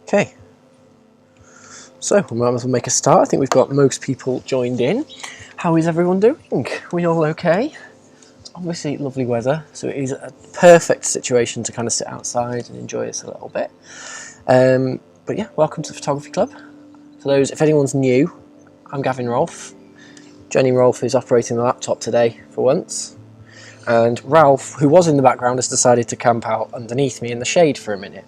Okay, so we might as well make a start. I think we've got most people joined in. How is everyone doing? We all okay? It's obviously lovely weather, so it is a perfect situation to kind of sit outside and enjoy this a little bit. But yeah, welcome to the Photography Club. For those, if anyone's new, I'm Gavin Rolfe. Jenny Rolfe is operating the laptop today for once. And Ralph, who was in the background, has decided to camp out underneath me in the shade for a minute.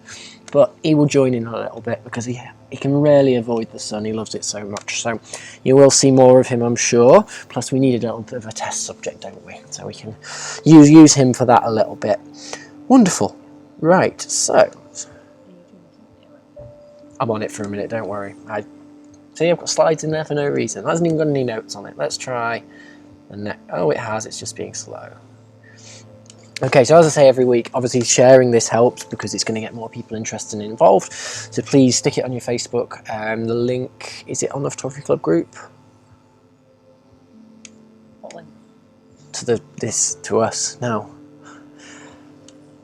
But he will join in a little bit because he can rarely avoid the sun. He loves it so much. So you will see more of him, I'm sure. Plus we needed a little bit of a test subject, don't we? So we can use him for that a little bit. Wonderful. Right, so I'm on it for a minute, don't worry. See, I've got slides in there for no reason. It hasn't even got any notes on it. Let's try the next. Oh, it has. It's just being slow. Okay, so as I say every week, obviously sharing this helps because it's going to get more people interested and involved. So please stick it on your Facebook. The link, is it on the Photography Club group? What link? To us now.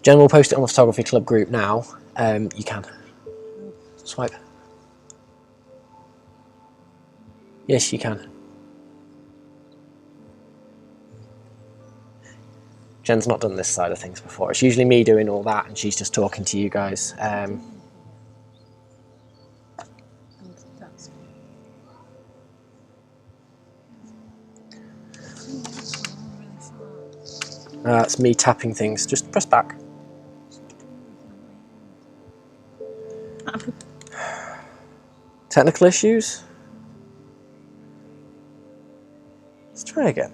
Jen will post it on the Photography Club group now. You can. Swipe. Yes, you can. Jen's not done this side of things before. It's usually me doing all that and she's just talking to you guys. That's me tapping things. Just press back. Technical issues? Let's try again.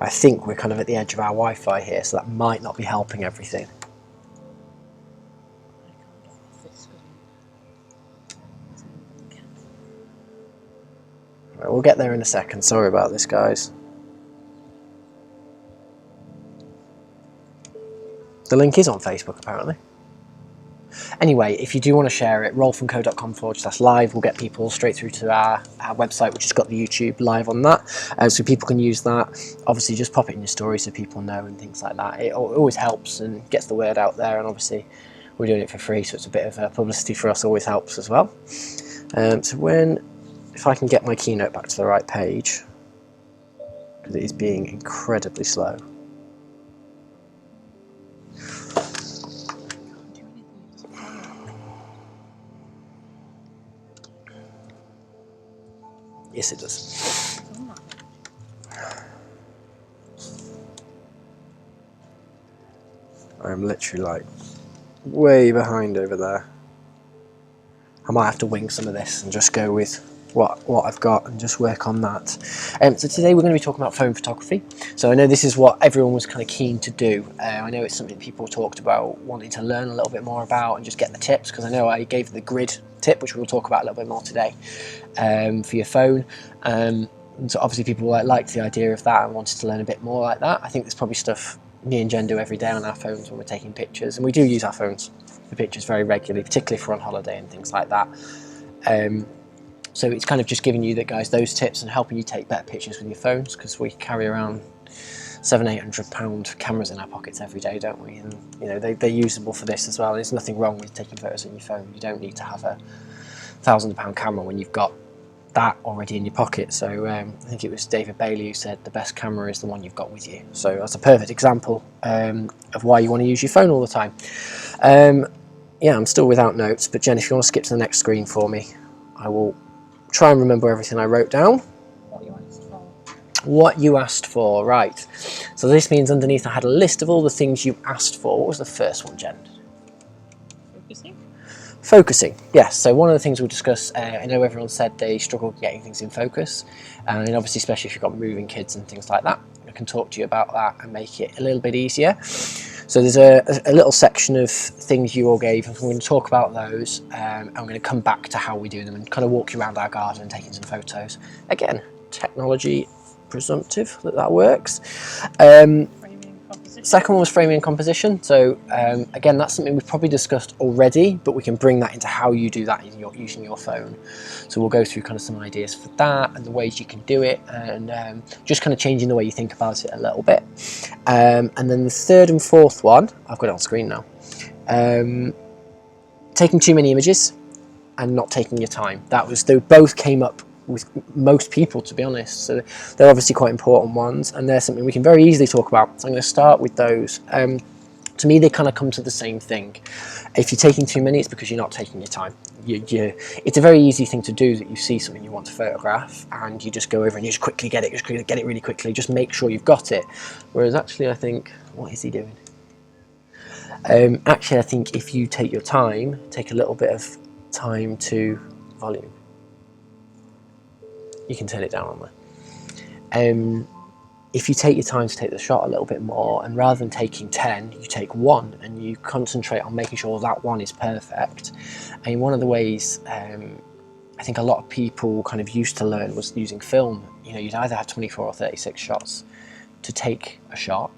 I think we're kind of at the edge of our Wi-Fi here, so that might not be helping everything. Right, we'll get there in a second. Sorry about this, guys. The link is on Facebook, apparently. Anyway, if you do want to share it, rolfandco.com/live will get people straight through to our website, which has got the YouTube live on that, so people can use that. Obviously, just pop it in your story so people know and things like that. It always helps and gets the word out there, and obviously we're doing it for free, so it's a bit of publicity for us, always helps as well. So if I can get my Keynote back to the right page, because it is being incredibly slow. Yes, it does. I'm literally like way behind over there. I might have to wing some of this and just go with what I've got and just work on that. So today we're going to be talking about phone photography. So I know this is what everyone was kind of keen to do. I know it's something people talked about wanting to learn a little bit more about and just get the tips, because I know I gave the grid tip, which we'll talk about a little bit more today, for your phone. And so obviously people liked the idea of that and wanted to learn a bit more like that. I think there's probably stuff me and Jen do every day on our phones when we're taking pictures, and we do use our phones for pictures very regularly, particularly if we're on holiday and things like that. So it's kind of just giving you those tips and helping you take better pictures with your phones, because we carry around £700–800 cameras in our pockets every day, don't we? And you know they're usable for this as well. There's nothing wrong with taking photos on your phone. You don't need to have a £1,000 camera when you've got that already in your pocket. So I think it was David Bailey who said the best camera is the one you've got with you. So that's a perfect example of why you want to use your phone all the time. Yeah, I'm still without notes, but Jen, if you want to skip to the next screen for me, I will try and remember everything I wrote down. What you asked for, right. So this means underneath I had a list of all the things you asked for. What was the first one, Jen? Focusing, yes. So one of the things we'll discuss, I know everyone said they struggle getting things in focus, and obviously especially if you've got moving kids and things like that, I can talk to you about that and make it a little bit easier. So there's a little section of things you all gave, and we're going to talk about those, and we're going to come back to how we do them and kind of walk you around our garden and taking some photos. Again, technology presumptive that works. Second one was framing and composition. So again, that's something we've probably discussed already, but we can bring that into how you do that using your phone. So we'll go through kind of some ideas for that and the ways you can do it, and just kind of changing the way you think about it a little bit. And then the third and fourth one, I've got it on screen now. Taking too many images and not taking your time. They both came up with most people, to be honest, so they're obviously quite important ones, and they're something we can very easily talk about. So I'm going to start with those. To me, they kind of come to the same thing. If you're taking too many, it's because you're not taking your time. It's a very easy thing to do, that you see something you want to photograph and you just go over and you just quickly get it, really quickly, just make sure you've got it. Whereas actually I think, what is he doing? Actually I think if you take your time, take a little bit of time to volume. You can turn it down on there. If you take your time to take the shot a little bit more, and rather than taking 10, you take 1 and you concentrate on making sure that 1 is perfect. And one of the ways I think a lot of people kind of used to learn was using film. You know, you'd either have 24 or 36 shots to take a shot.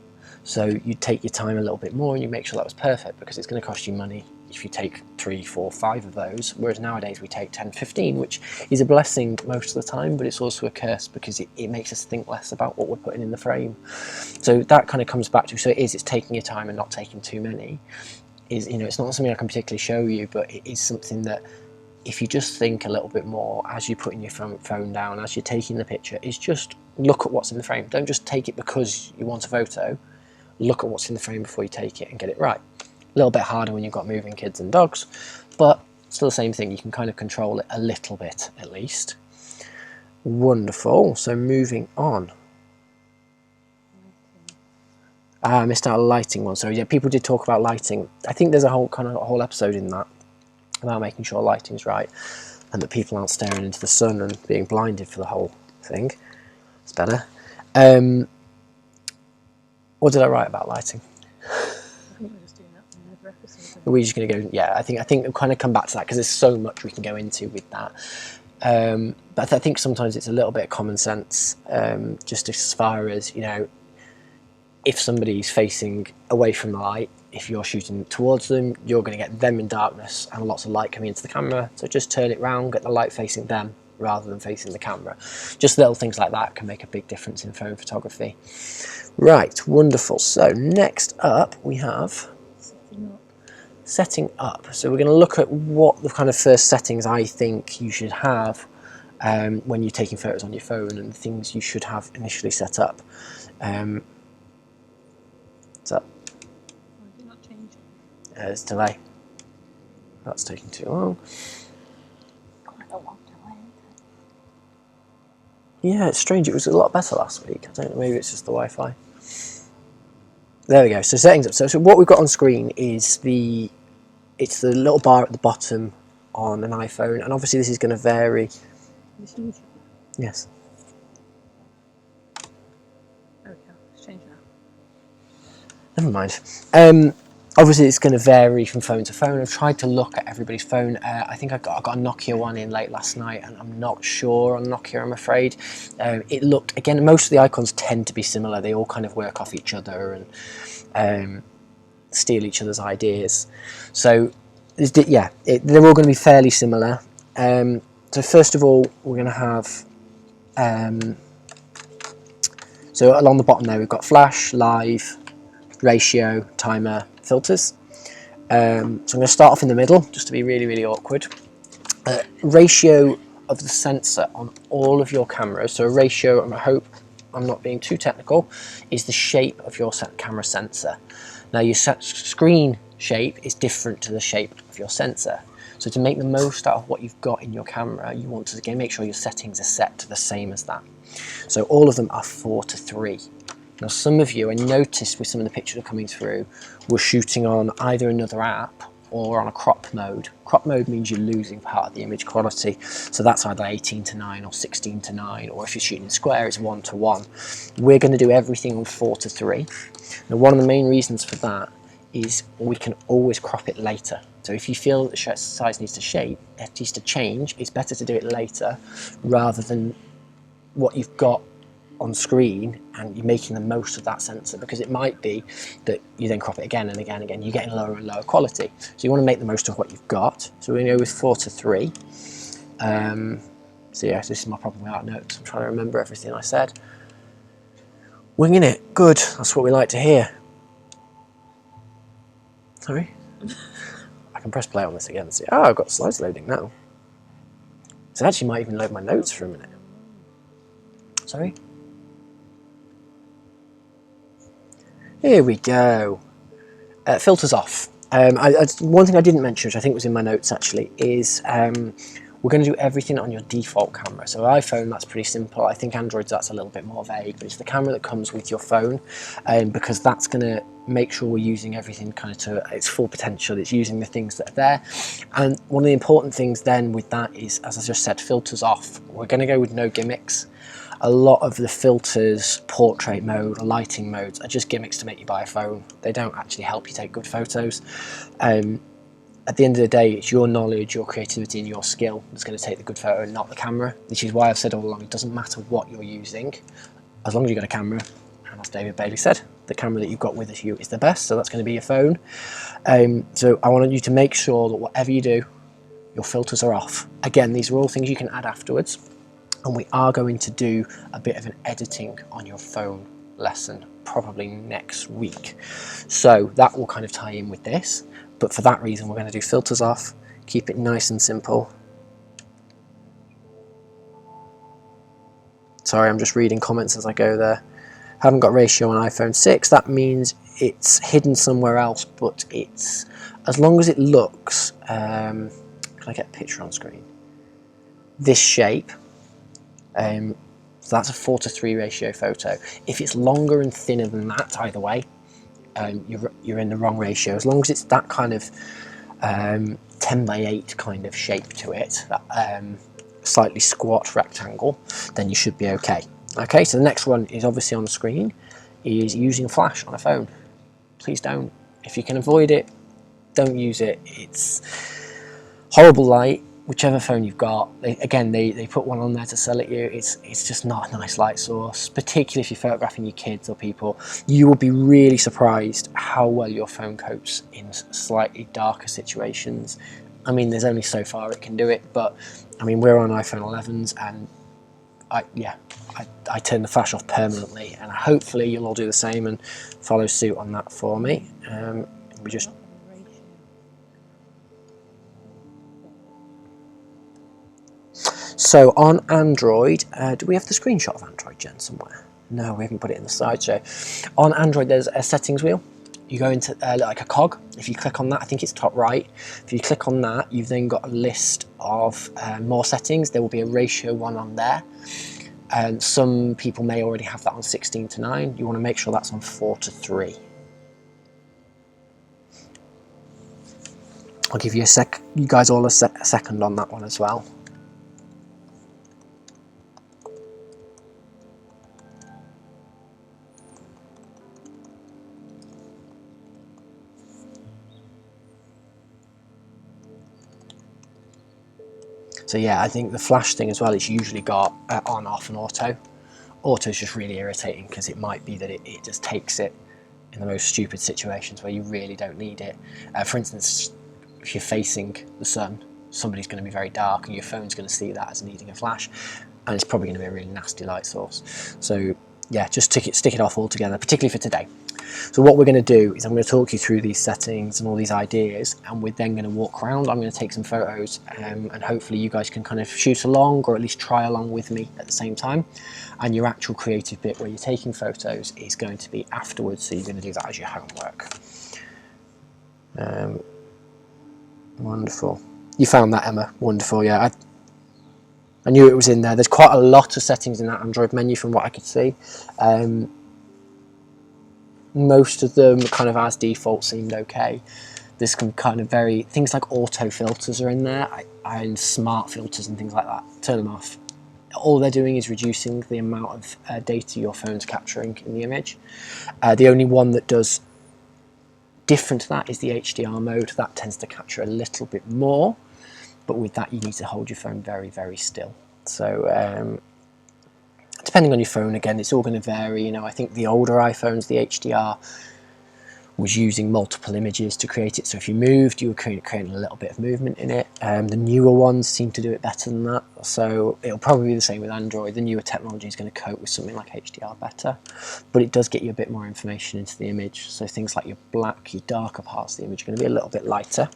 So you'd take your time a little bit more and you make sure that was perfect, because it's going to cost you money if you take 3, 4, 5 of those, whereas nowadays we take 10, 15, which is a blessing most of the time, but it's also a curse because it makes us think less about what we're putting in the frame. So that kind of comes back to, it's taking your time and not taking too many. It's not something I can particularly show you, but it is something that if you just think a little bit more as you're putting your phone down, as you're taking the picture, is just look at what's in the frame. Don't just take it because you want a photo. Look at what's in the frame before you take it and get it right. A little bit harder when you've got moving kids and dogs, but still the same thing. You can kind of control it a little bit at least. Wonderful. So moving on. I missed out a lighting one. So yeah, people did talk about lighting. I think there's a whole episode in that about making sure lighting's right and that people aren't staring into the sun and being blinded for the whole thing. It's better. What did I write about lighting? We're just going to go, yeah, I think we'll kind of come back to that because there's so much we can go into with that. But I think sometimes it's a little bit of common sense, just as far as, if somebody's facing away from the light, if you're shooting towards them, you're going to get them in darkness and lots of light coming into the camera. So just turn it round, get the light facing them rather than facing the camera. Just little things like that can make a big difference in phone photography. Right, wonderful. So next up we have setting up. So we're going to look at what the kind of first settings I think you should have when you're taking photos on your phone, and the things you should have initially set up. So there's delay. That's taking too long. Yeah, it's strange. It was a lot better last week. I don't know, maybe it's just the Wi-Fi. There we go. So settings up. So what we've got on screen is it's the little bar at the bottom on an iPhone, and obviously this is going to vary. Yes. Okay, let's change now. Never mind. Obviously it's going to vary from phone to phone. I've tried to look at everybody's phone. I think I got a Nokia one in late last night, and I'm not sure on Nokia, I'm afraid. It looked, again, most of the icons tend to be similar. They all kind of work off each other and steal each other's ideas. So yeah, they're all going to be fairly similar. So first of all, we're going to have, so along the bottom there we've got flash, live, ratio, timer, filters. So I'm going to start off in the middle just to be really, really awkward. Ratio of the sensor on all of your cameras. So a ratio, and I hope I'm not being too technical, is the shape of your camera sensor. Now your screen shape is different to the shape of your sensor. So to make the most out of what you've got in your camera, you want to again make sure your settings are set to the same as that. So all of them are 4:3. Now some of you, I noticed with some of the pictures that are coming through, were shooting on either another app or on a crop mode. Crop mode means you're losing part of the image quality. So that's either 18:9 or 16:9, or if you're shooting in square, it's 1:1. We're going to do everything on 4:3. Now one of the main reasons for that is we can always crop it later. So if you feel that the size needs to change, it's better to do it later rather than what you've got on screen and you're making the most of that sensor, because it might be that you then crop it again and again and again, you're getting lower and lower quality. So you want to make the most of what you've got. So we're going to go with 4:3. So yeah, this is my problem without notes. I'm trying to remember everything I said. Winging it, good, that's what we like to hear. Sorry? I can press play on this again and see, oh, I've got slides loading now. So it actually might even load my notes for a minute. Sorry? Here we go. Filters off. One thing I didn't mention, which I think was in my notes actually, is we're going to do everything on your default camera. So iPhone, that's pretty simple. I think Android, that's a little bit more vague, but it's the camera that comes with your phone, because that's going to make sure we're using everything kind of to its full potential. It's using the things that are there. And one of the important things then with that is, as I just said, filters off. We're going to go with no gimmicks. A lot of the filters, portrait mode or lighting modes, are just gimmicks to make you buy a phone. They don't actually help you take good photos. At the end of the day, it's your knowledge, your creativity and your skill that's going to take the good photo, and not the camera. Which is why I've said all along, it doesn't matter what you're using, as long as you've got a camera. And as David Bailey said, the camera that you've got with you is the best, so that's going to be your phone. So I wanted you to make sure that whatever you do, your filters are off. Again, these are all things you can add afterwards. And we are going to do a bit of an editing on your phone lesson probably next week. So that will kind of tie in with this. But for that reason, we're going to do filters off, keep it nice and simple. Sorry, I'm just reading comments as I go there. Haven't got ratio on iPhone 6. That means it's hidden somewhere else, but it's, as long as it looks, can I get a picture on screen? This shape. So that's a 4:3 ratio photo. If it's longer and thinner than that, either way, you're in the wrong ratio. As long as it's that kind of 10:8 kind of shape to it, that slightly squat rectangle, then you should be okay. Okay, so the next one is obviously on the screen, is using flash on a phone. Please don't. If you can avoid it, don't use it. It's horrible light. Whichever phone you've got, they put one on there to sell it you. It's just not a nice light source, particularly if you're photographing your kids or people. You will be really surprised how well your phone copes in slightly darker situations. I mean, there's only so far it can do it, but I mean, we're on iPhone 11s, and I turn the flash off permanently, and hopefully you'll all do the same and follow suit on that for me. We just. So on Android, do we have the screenshot of Android, Jen, somewhere? No, we haven't put it in the slideshow. On Android, there's a settings wheel. You go into like a cog. If you click on that, I think it's top right. If you click on that, you've then got a list of more settings. There will be a ratio one on there. And some people may already have that on 16:9. You want to make sure that's on 4:3. I'll give you you guys all a second on that one as well. So yeah, I think the flash thing as well, it's usually got on, off and auto. Auto is just really irritating because it might be that it just takes it in the most stupid situations where you really don't need it. For instance, if you're facing the sun, somebody's going to be very dark and your phone's going to see that as needing a flash, and it's probably going to be a really nasty light source. So yeah, just stick it off altogether, particularly for today. So what we're going to do is I'm going to talk you through these settings and all these ideas, and we're then going to walk around. I'm going to take some photos, and hopefully you guys can kind of shoot along, or at least try along with me at the same time. And your actual creative bit where you're taking photos is going to be afterwards, so you're going to do that as your homework. Wonderful. You found that, Emma. Wonderful, yeah. I knew it was in there. There's quite a lot of settings in that Android menu from what I could see. Most of them kind of as default seemed okay. There's some kind of things like auto filters are in there, and smart filters and things like that. Turn them off. All they're doing is reducing the amount of data your phone's capturing in the image. The only one that does different to that is the HDR mode. That tends to capture a little bit more, but with that you need to hold your phone very, very still. So depending on your phone, again, it's all going to vary. You know, I think the older iPhones, the HDR, was using multiple images to create it. So if you moved, you were creating a little bit of movement in it. The newer ones seem to do it better than that. So it'll probably be the same with Android. The newer technology is going to cope with something like HDR better, but it does get you a bit more information into the image. So things like your black, your darker parts of the image are going to be a little bit lighter.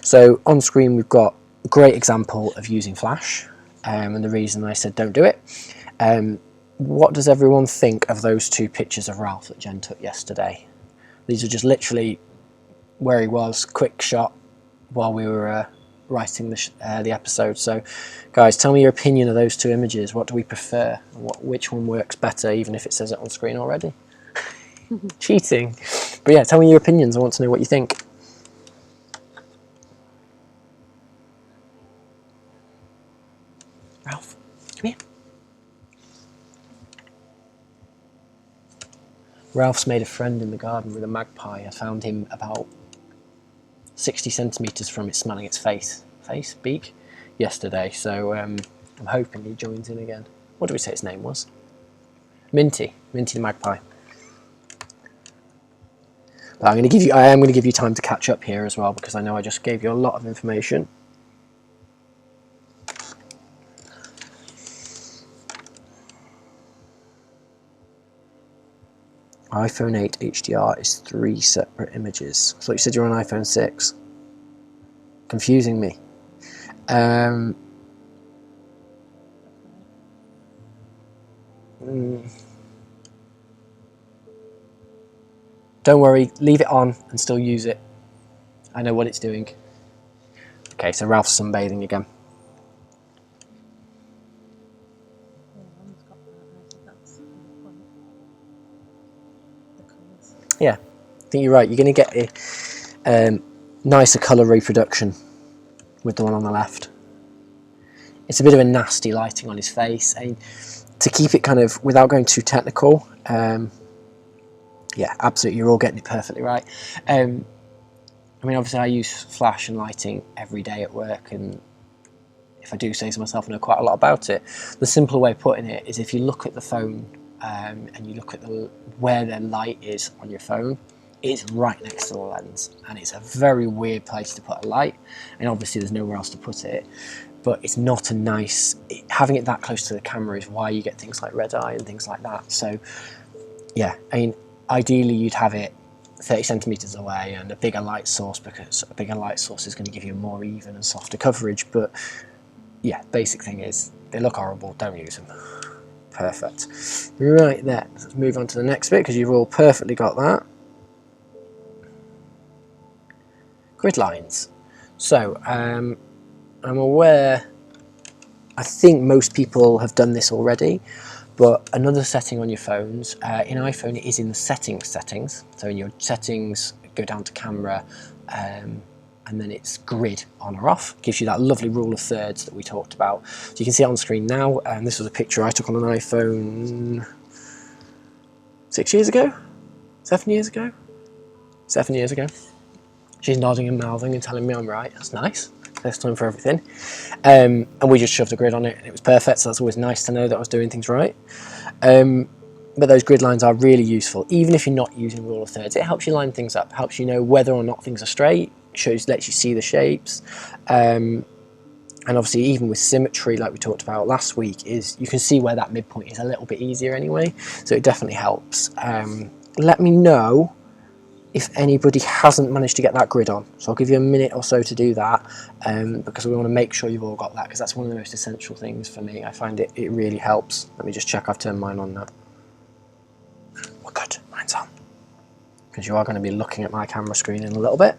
So on screen, we've got a great example of using Flash, and the reason I said don't do it. What does everyone think of those two pictures of Ralph that Jen took yesterday? These are just literally where he was, quick shot while we were writing the episode. So, guys, tell me your opinion of those two images. What do we prefer? Which one works better, even if it says it on screen already? Cheating. But yeah, tell me your opinions. I want to know what you think. Ralph, come here. Ralph's made a friend in the garden with a magpie. I found him about 60 centimetres from it, smelling its beak, yesterday. So I'm hoping he joins in again. What did we say his name was? Minty the magpie. But I am going to give you time to catch up here as well, because I know I just gave you a lot of information. iPhone 8 HDR is 3 separate images. I thought you said you're on iPhone 6. Confusing me. Don't worry, leave it on and still use it. I know what it's doing. Okay, so Ralph's sunbathing again. Yeah, I think you're right. You're going to get a nicer colour reproduction with the one on the left. It's a bit of a nasty lighting on his face. I mean, to keep it kind of, without going too technical, yeah, absolutely, you're all getting it perfectly right. I mean, obviously I use flash and lighting every day at work, and if I do say so myself, I know quite a lot about it. The simpler way of putting it is if you look at the phone and you look at where the light is on your phone, it's right next to the lens, and it's a very weird place to put a light, and obviously there's nowhere else to put it, but it's not a nice, having it that close to the camera is why you get things like red eye and things like that. So yeah, I mean, ideally you'd have it 30 centimeters away and a bigger light source, because a bigger light source is going to give you a more even and softer coverage. But yeah, basic thing is they look horrible, don't use them. Perfect. Right there, let's move on to the next bit, because you've all perfectly got that. Grid lines. So I'm aware, I think most people have done this already, but another setting on your phones, in iPhone it is in the settings. So in your settings, go down to camera, and then it's grid on or off. Gives you that lovely rule of thirds that we talked about. So you can see it on screen now, and this was a picture I took on an iPhone 6 years ago? 7 years ago? 7 years ago. She's nodding and mouthing and telling me I'm right. That's nice. First time for everything. And we just shoved a grid on it and it was perfect, so that's always nice to know that I was doing things right. But those grid lines are really useful, even if you're not using rule of thirds. It helps you line things up, helps you know whether or not things are straight, lets you see the shapes. And obviously even with symmetry, like we talked about last week, is you can see where that midpoint is a little bit easier anyway, so it definitely helps. Let me know if anybody hasn't managed to get that grid on. So I'll give you a minute or so to do that, because we want to make sure you've all got that, because that's one of the most essential things for me. I find it really helps. Let me just check I've turned mine on now. Well, good, mine's on. Because you are going to be looking at my camera screen in a little bit.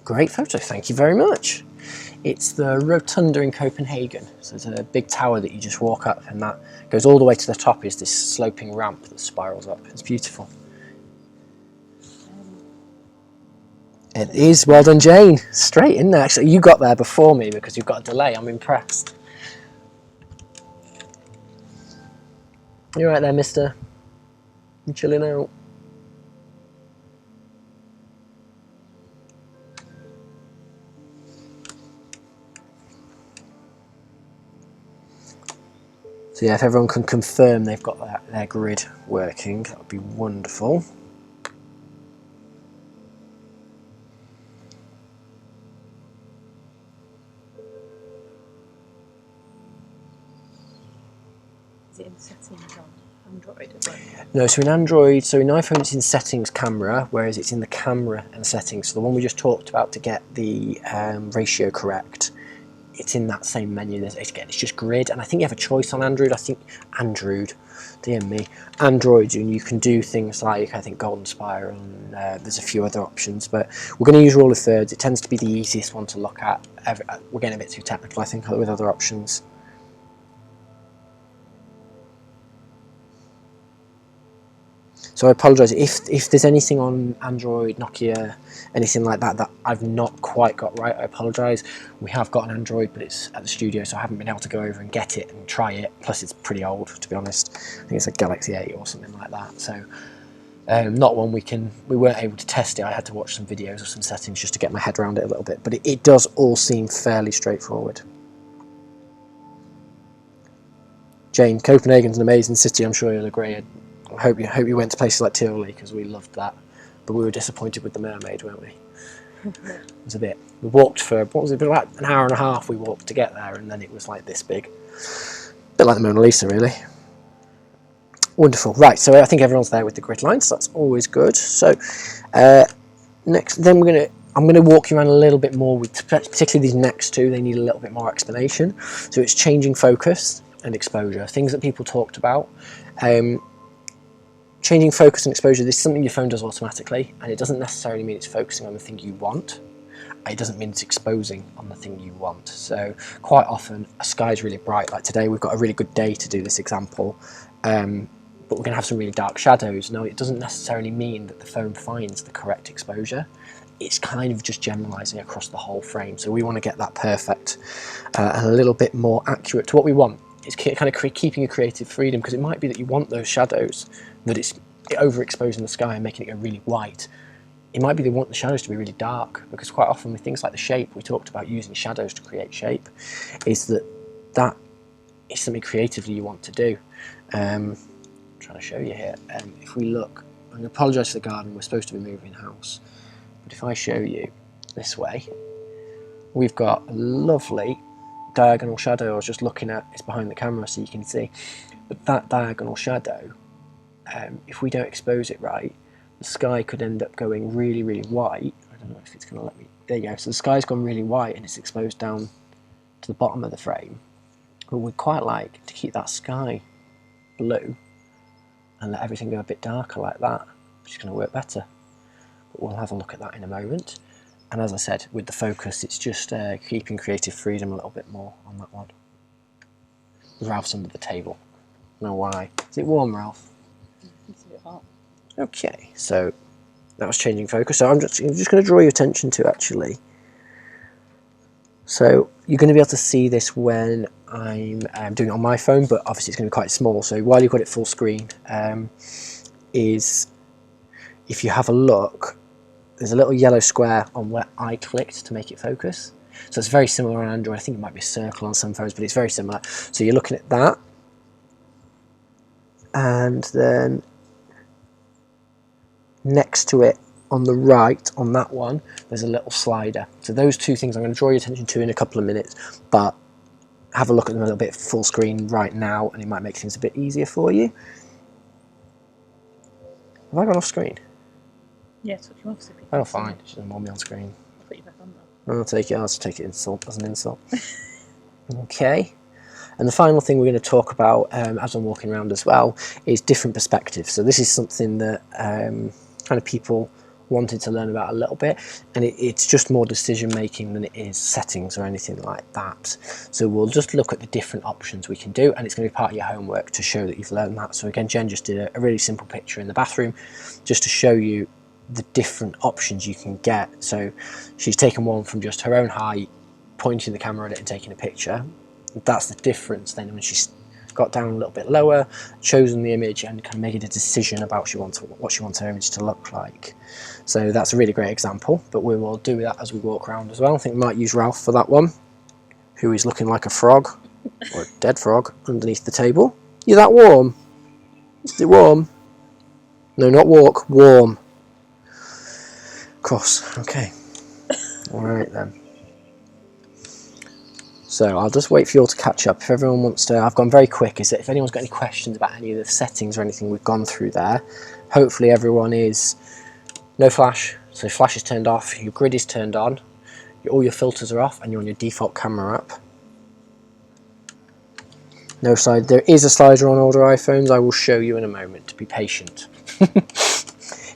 Great photo, thank you very much. It's the Rotunda in Copenhagen. So it's a big tower that you just walk up, and that goes all the way to the top, is this sloping ramp that spirals up. It's beautiful. It is. Well done, Jane. Straight in there. Actually, you got there before me because you've got a delay. I'm impressed. You're right there, mister. I'm chilling out. So So yeah, if everyone can confirm they've got their grid working, that would be wonderful. Is it in settings on Android as well? No, so in Android, so in iPhone it's in settings camera, whereas it's in the camera and settings. So the one we just talked about to get the ratio correct, it's in that same menu. Again, it's just grid, and I think you have a choice on Android. I think Android, dear me, Android, and you can do things like, I think, Golden Spiral, and there's a few other options, but we're going to use rule of thirds. It tends to be the easiest one to look at. We're getting a bit too technical, I think, with other options. So I apologise if there's anything on Android, Nokia, anything like that that I've not quite got right. I apologise. We have got an Android, but it's at the studio, so I haven't been able to go over and get it and try it. Plus, it's pretty old, to be honest. I think it's a Galaxy 8 or something like that. So not one we weren't able to test it. I had to watch some videos of some settings just to get my head around it a little bit. But it does all seem fairly straightforward. Jane, Copenhagen's an amazing city. I'm sure you'll agree. I hope you went to places like Tivoli, because we loved that, but we were disappointed with the Mermaid, weren't we? It was a bit. We walked for, what was it, about an hour and a half we walked to get there, and then it was like this big. A bit like the Mona Lisa, really. Wonderful. Right, so I think everyone's there with the grid lines, so that's always good. So next, then I'm going to walk you around a little bit more, with particularly these next two. They need a little bit more explanation. So it's changing focus and exposure, things that people talked about. Changing focus and exposure, this is something your phone does automatically, and it doesn't necessarily mean it's focusing on the thing you want. It doesn't mean it's exposing on the thing you want. So quite often a sky's really bright, like today we've got a really good day to do this example, but we're going to have some really dark shadows. No, it doesn't necessarily mean that the phone finds the correct exposure. It's kind of just generalising across the whole frame. So we want to get that perfect and a little bit more accurate to what we want. It's kind of keeping a creative freedom, because it might be that you want those shadows, that it's overexposing the sky and making it go really white. It might be they want the shadows to be really dark, because quite often with things like the shape, we talked about using shadows to create shape, is that is something creatively you want to do. I'm trying to show you here. If we look, I'm going to apologise for the garden, we're supposed to be moving house, but if I show you this way, we've got a lovely diagonal shadow. I was just looking at, it's behind the camera so you can see, but that diagonal shadow, if we don't expose it right, the sky could end up going really, really white. I don't know if it's going to let me, there you go. So the sky's gone really white and it's exposed down to the bottom of the frame, but we'd quite like to keep that sky blue and let everything go a bit darker like that, which is going to work better, but we'll have a look at that in a moment. And as I said, with the focus, it's just keeping creative freedom a little bit more on that one. Ralph's under the table. I don't know why. Is it warm, Ralph? It's a bit hot. Okay, so that was changing focus. So I'm just going to draw your attention to, actually. So you're going to be able to see this when I'm doing it on my phone, but obviously it's going to be quite small. So while you've got it full screen, is if you have a look, there's a little yellow square on where I clicked to make it focus. So it's very similar on Android. I think it might be a circle on some phones, but it's very similar. So you're looking at that. And then next to it on the right, on that one, there's a little slider. So those two things I'm going to draw your attention to in a couple of minutes, but have a look at them a little bit full screen right now, and it might make things a bit easier for you. Have I gone off screen? Yeah, took you off. So Oh, fine. She doesn't want me on screen. I'll put you back on though. I'll take it as an insult. Okay. And the final thing we're going to talk about as I'm walking around as well is different perspectives. So this is something that kind of people wanted to learn about a little bit, and it's just more decision making than it is settings or anything like that. So we'll just look at the different options we can do, and it's going to be part of your homework to show that you've learned that. So again, Jen just did a really simple picture in the bathroom just to show you the different options you can get. So she's taken one from just her own height, pointing the camera at it and taking a picture. That's the difference then when she's got down a little bit lower, chosen the image, and kind of making a decision about what she wants her image to look like. So that's a really great example, but we will do that as we walk around as well. I think we might use Ralph for that one, who is looking like a frog. or a dead frog underneath the table. You're that warm? Is it warm? No, not walk, warm. Of course, okay. Alright then. So I'll just wait for you all to catch up. If everyone wants to, I've gone very quick, is that if anyone's got any questions about any of the settings or anything we've gone through there, hopefully everyone is no flash, so flash is turned off, your grid is turned on, all your filters are off, and you're on your default camera app. No slide. There is a slider on older iPhones. I will show you in a moment. Be patient.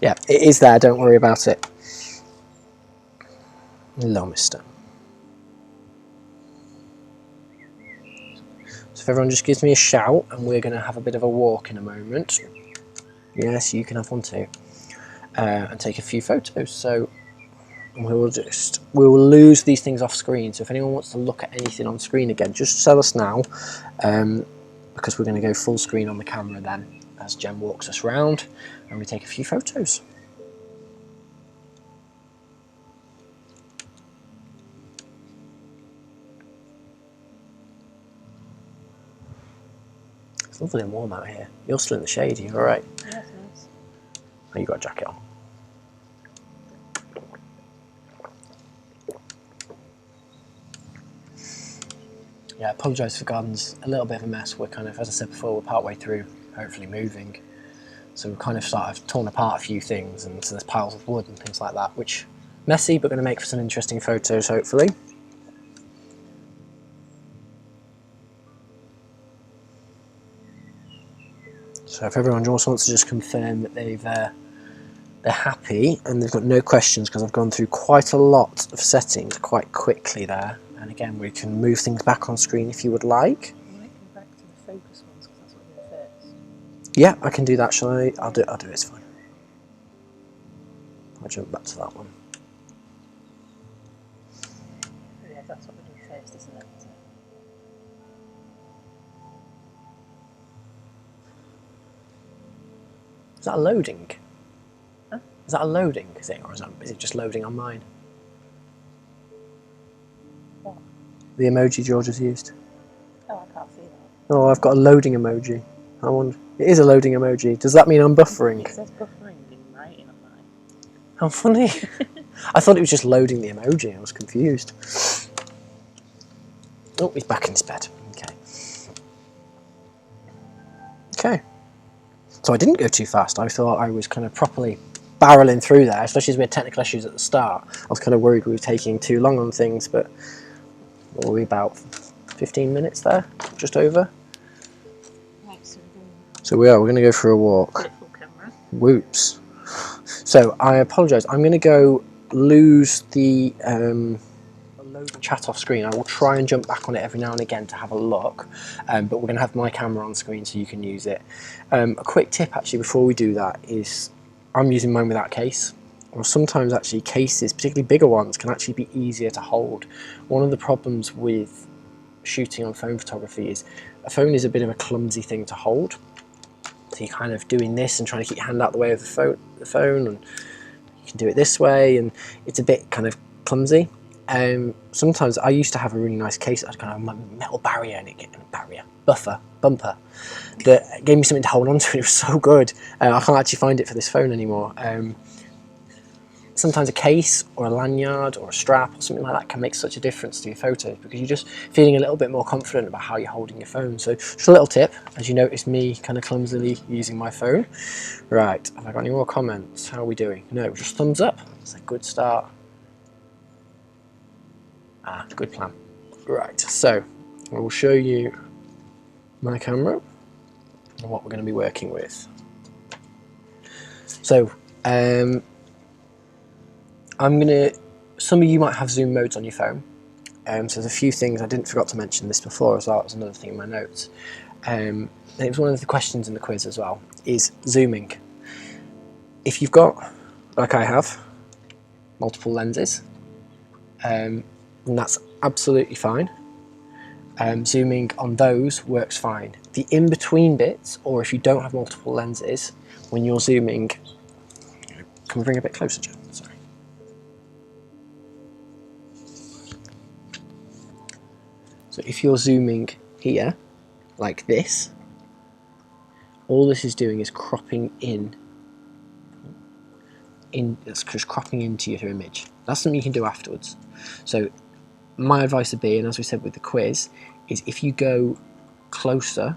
Yeah, it is there. Don't worry about it. Hello, mister. So if everyone just gives me a shout, and we're going to have a bit of a walk in a moment. Yes, you can have one too. And take a few photos. So we will lose these things off screen. So if anyone wants to look at anything on screen again, just tell us now, because we're going to go full screen on the camera then as Jem walks us round and we take a few photos. It's lovely and warm out here. You're still in the shade, are you alright? Yeah, it's nice. Oh, you got a jacket on. Yeah, I apologise for gardens, a little bit of a mess. We're kind of, as I said before, we're part way through, hopefully moving. So we've kind of torn apart a few things, and so there's piles of wood and things like that, which messy, but going to make for some interesting photos, hopefully. So if everyone also wants to just confirm that they're happy and they've got no questions, because I've gone through quite a lot of settings quite quickly there. And again, we can move things back on screen if you would like. You might go back to the focus ones because that's what we're doing first. Yeah, I can do that, shall I? I'll do it, it's fine. I'll jump back to that one. Yeah, that's what we're doing first, isn't it? Is that a loading? Huh? Is that a loading thing, or is it just loading on mine? What? The emoji George has used. Oh, I can't see that. Oh, I've got a loading emoji. I wonder. It is a loading emoji. Does that mean I'm buffering? It says buffering in writing on mine. How funny. I thought it was just loading the emoji. I was confused. Oh, he's back in his bed. Okay. Okay. So I didn't go too fast. I thought I was kind of properly barreling through there, especially as we had technical issues at the start. I was kind of worried we were taking too long on things, but what were we, about 15 minutes there? Just over? Right, so So we're going to go for a walk. put it full camera. Whoops. So I apologise. I'm going to go lose the chat off screen. I will try and jump back on it every now and again to have a look, but we're going to have my camera on screen so you can use it. A quick tip actually before we do that is I'm using mine without case. Or sometimes actually cases, particularly bigger ones, can actually be easier to hold. One of the problems with shooting on phone photography is a phone is a bit of a clumsy thing to hold. So you're kind of doing this and trying to keep your hand out the way of the phone, and you can do it this way, and it's a bit kind of clumsy. Sometimes I used to have a really nice case that had kind of a metal barrier in it, bumper, that gave me something to hold on to. It was so good. I can't actually find it for this phone anymore. Sometimes a case or a lanyard or a strap or something like that can make such a difference to your photos, because you're just feeling a little bit more confident about how you're holding your phone. So just a little tip, as you notice me kind of clumsily using my phone. Right, have I got any more comments? How are we doing? No, just thumbs up. It's a good start. Ah, good plan. Right, so I will show you my camera and what we're going to be working with. So some of you might have zoom modes on your phone. So there's a few things, I didn't forget to mention this before as well, it was another thing in my notes. It was one of the questions in the quiz as well, is zooming. If you've got, like I have, multiple lenses, and that's absolutely fine. Zooming on those works fine. The in-between bits, or if you don't have multiple lenses, when you're zooming, can we bring it a bit closer, Joe? Sorry. So if you're zooming here, like this, all this is doing is cropping it's just cropping into your image. That's something you can do afterwards. So my advice would be, and as we said with the quiz, is if you go closer,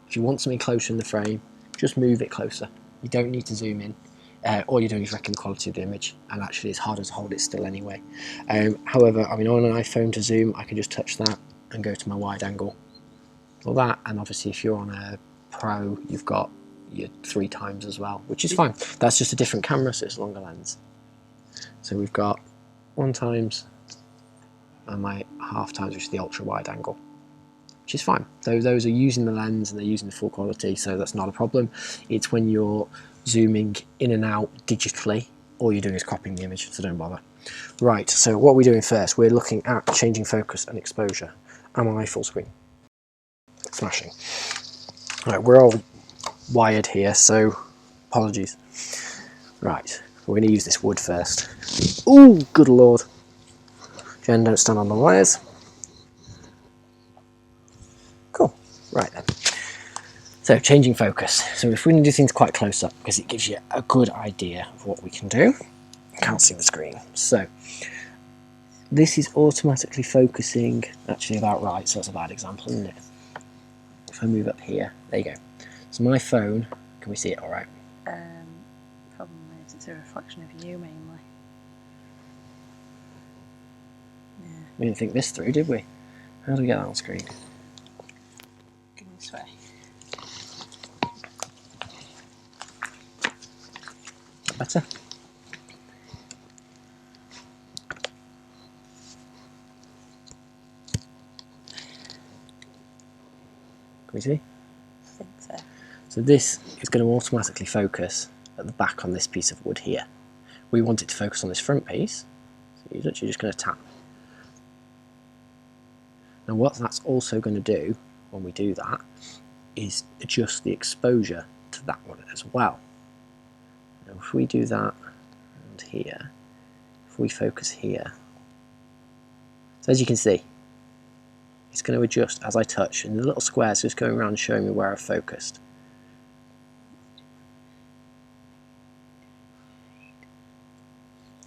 if you want something closer in the frame, just move it closer. You don't need to zoom in. All you're doing is wrecking the quality of the image, and actually it's harder to hold it still anyway. However, I mean, on an iPhone to zoom, I can just touch that and go to my wide angle. Or that, and obviously if you're on a Pro, you've got your 3 times as well, which is fine. That's just a different camera, so it's a longer lens. So we've got 1 times and my half times, which is the ultra wide angle, which is fine. Those are using the lens and they're using the full quality, so that's not a problem. It's when you're zooming in and out digitally, all you're doing is cropping the image, so don't bother. Right, so what are we doing first? We're looking at changing focus and exposure. Am I full screen? Smashing. Right, we're all wired here, so apologies. Right, we're going to use this wood first. Ooh, good lord. Jen, don't stand on the wires. Cool, right then. So, changing focus. So if we can do things quite close up, because it gives you a good idea of what we can do. Can't see the screen. So, this is automatically focusing actually about right, so that's a bad example, isn't it? If I move up here, there you go. So my phone, can we see it all right? Problem is it's a reflection of you mainly. Yeah. We didn't think this through, did we? How do we get that on screen? Go this way. Better? Can we see? I think so. So this is going to automatically focus at the back on this piece of wood here. We want it to focus on this front piece, so you're literally just going to tap. Now what that's also going to do when we do that is adjust the exposure to that one as well. Now if we do that and here, if we focus here, so as you can see, it's going to adjust as I touch, and the little squares just going around showing me where I've focused.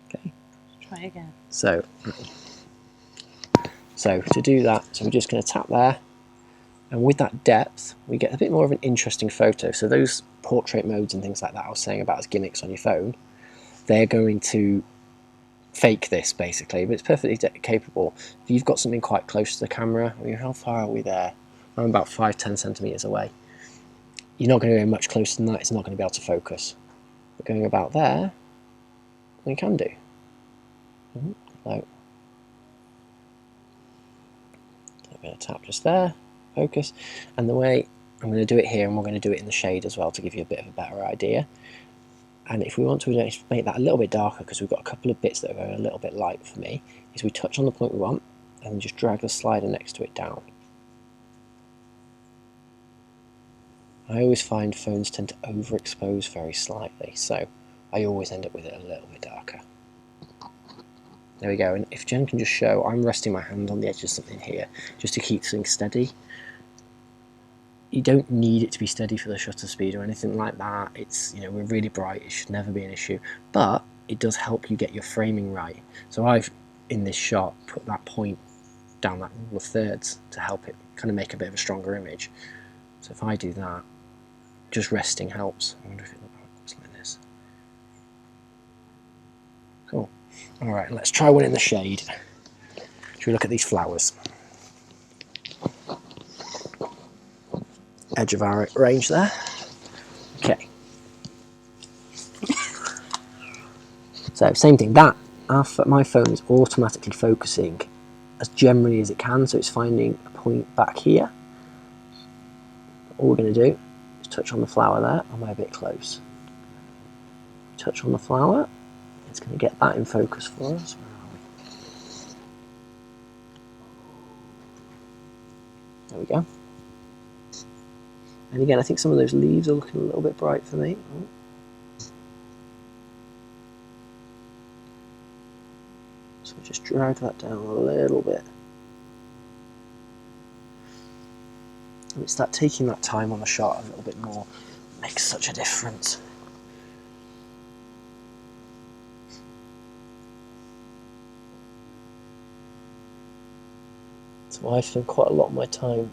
Okay. Try again. So to do that, so we're just going to tap there, and with that depth, we get a bit more of an interesting photo. So those portrait modes and things like that I was saying about as gimmicks on your phone, they're going to fake this basically, but it's perfectly capable. If you've got something quite close to the camera, I mean, how far are we there? I'm about 5-10 centimeters away. You're not going to go much closer than that, it's not going to be able to focus. But going about there, we can do. So I'm going to tap just there, focus, and the way I'm going to do it here, and we're going to do it in the shade as well to give you a bit of a better idea. And if we want to make that a little bit darker, because we've got a couple of bits that are going a little bit light for me, is we touch on the point we want and just drag the slider next to it down. I always find phones tend to overexpose very slightly, so I always end up with it a little bit darker. There we go, and if Jen can just show, I'm resting my hand on the edge of something here, just to keep things steady. You don't need it to be steady for the shutter speed or anything like that. It's, you know, we're really bright, it should never be an issue, but it does help you get your framing right. So I've, in this shot, put that point down that rule of thirds to help it kind of make a bit of a stronger image. So if I do that, just resting helps. I wonder if it looks like this. Cool. Alright, let's try one in the shade. Should we look at these flowers? Edge of our range there. Okay. So same thing, that my phone is automatically focusing as generally as it can, so it's finding a point back here. All we're going to do is touch on the flower there. Am I a bit close? Touch on the flower, it's going to get that in focus for us. Where are we? There we go. And again, I think some of those leaves are looking a little bit bright for me. So just drag that down a little bit. And it's that taking that time on the shot a little bit more makes such a difference. So I spend quite a lot of my time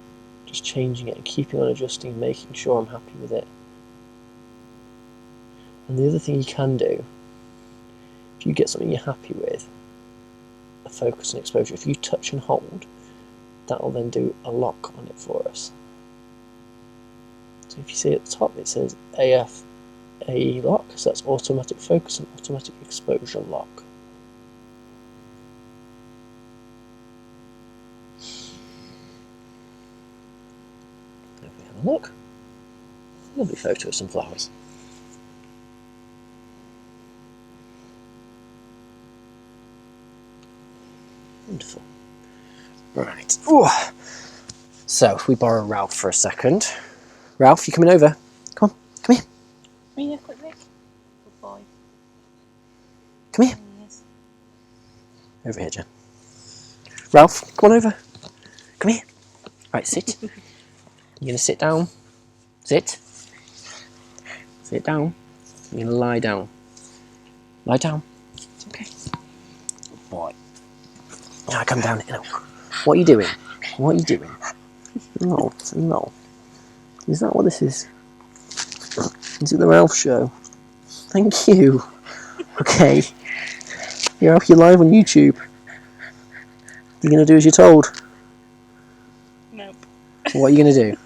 just changing it and keeping on adjusting, making sure I'm happy with it. And the other thing you can do, if you get something you're happy with, a focus and exposure, if you touch and hold, that will then do a lock on it for us. So if you see at the top it says AF AE lock, so that's automatic focus and automatic exposure lock. If we have a look, lovely photo of some flowers. Wonderful. Right. Ooh. So if we borrow Ralph for a second. Ralph, you coming over? Come on, come here. Yeah, quickly. Good boy. Come here. Yes. Over here, Jen. Ralph, come on over. Come here. Right, sit. You're going to sit down. Sit. Sit down. You're going to lie down. Lie down. It's okay. Good boy. Now come down. No. What are you doing? What are you doing? No, no. Is that what this is? Is it the Ralph show? Thank you. Okay. You're live on YouTube. You're going to do as you're told. Nope. What are you going to do?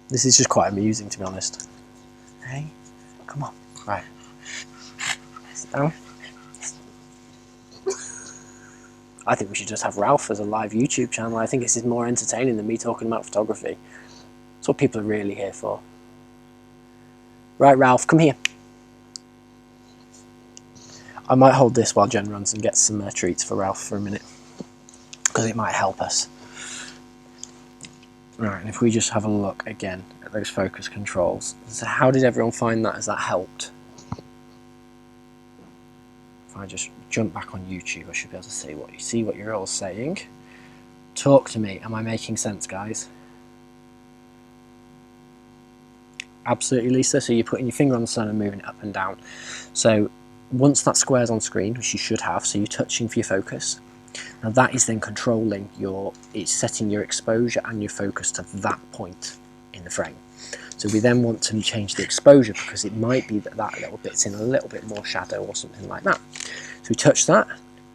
This is just quite amusing, to be honest. Hey, come on. Right. Sit down. I think we should just have Ralph as a live YouTube channel. I think this is more entertaining than me talking about photography. That's what people are really here for. Right, Ralph, come here. I might hold this while Jen runs and gets some treats for Ralph for a minute, because it might help us. Right, and if we just have a look again at those focus controls. So how did everyone find that? Has that helped? If I just jump back on YouTube, I should be able to see what you're all saying. Talk to me. Am I making sense, guys? Absolutely, Lisa. So you're putting your finger on the sun and moving it up and down. So once that square's on screen, which you should have, so you're touching for your focus. Now that is then controlling it's setting your exposure and your focus to that point in the frame. So we then want to change the exposure because it might be that that little bit's in a little bit more shadow or something like that. So we touch that,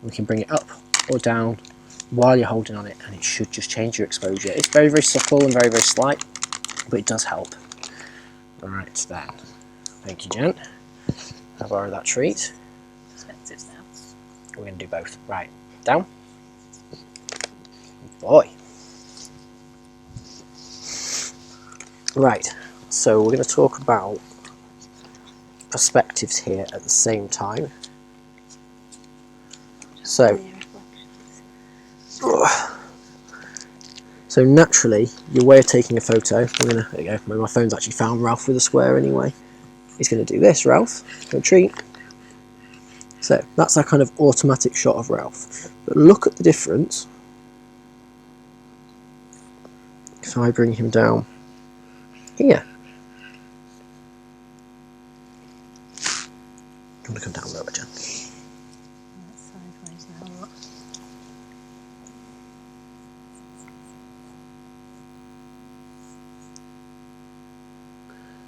we can bring it up or down while you're holding on it, and it should just change your exposure. It's very, very subtle and very, very slight, but it does help. Right then. Thank you, Jen. I'll borrow that treat. Perspectives now. We're going to do both. Right, down. Boy. Right, so we're going to talk about perspectives here at the same time. So naturally, your way of taking a photo, there you go, my phone's actually found Ralph with a square anyway. He's going to do this, Ralph, for a treat. So that's our kind of automatic shot of Ralph. But look at the difference. If I bring him down here. I'm going to come down lower, Jen. Sideways now. Look.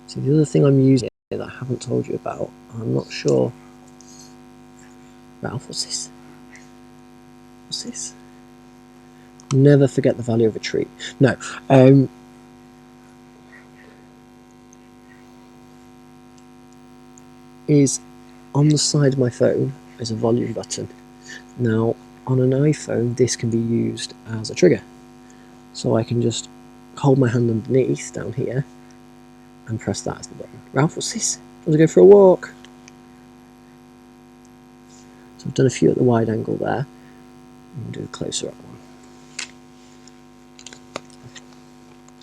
See, the other thing I'm using that I haven't told you about, I'm not sure. Ralph, what's this? What's this? Never forget the value of a treat. No. Is on the side of my phone is a volume button. Now, on an iPhone, this can be used as a trigger. So I can just hold my hand underneath down here and press that as the button. Ralph, what's this? Want to go for a walk? So I've done a few at the wide angle there. And do a closer up one.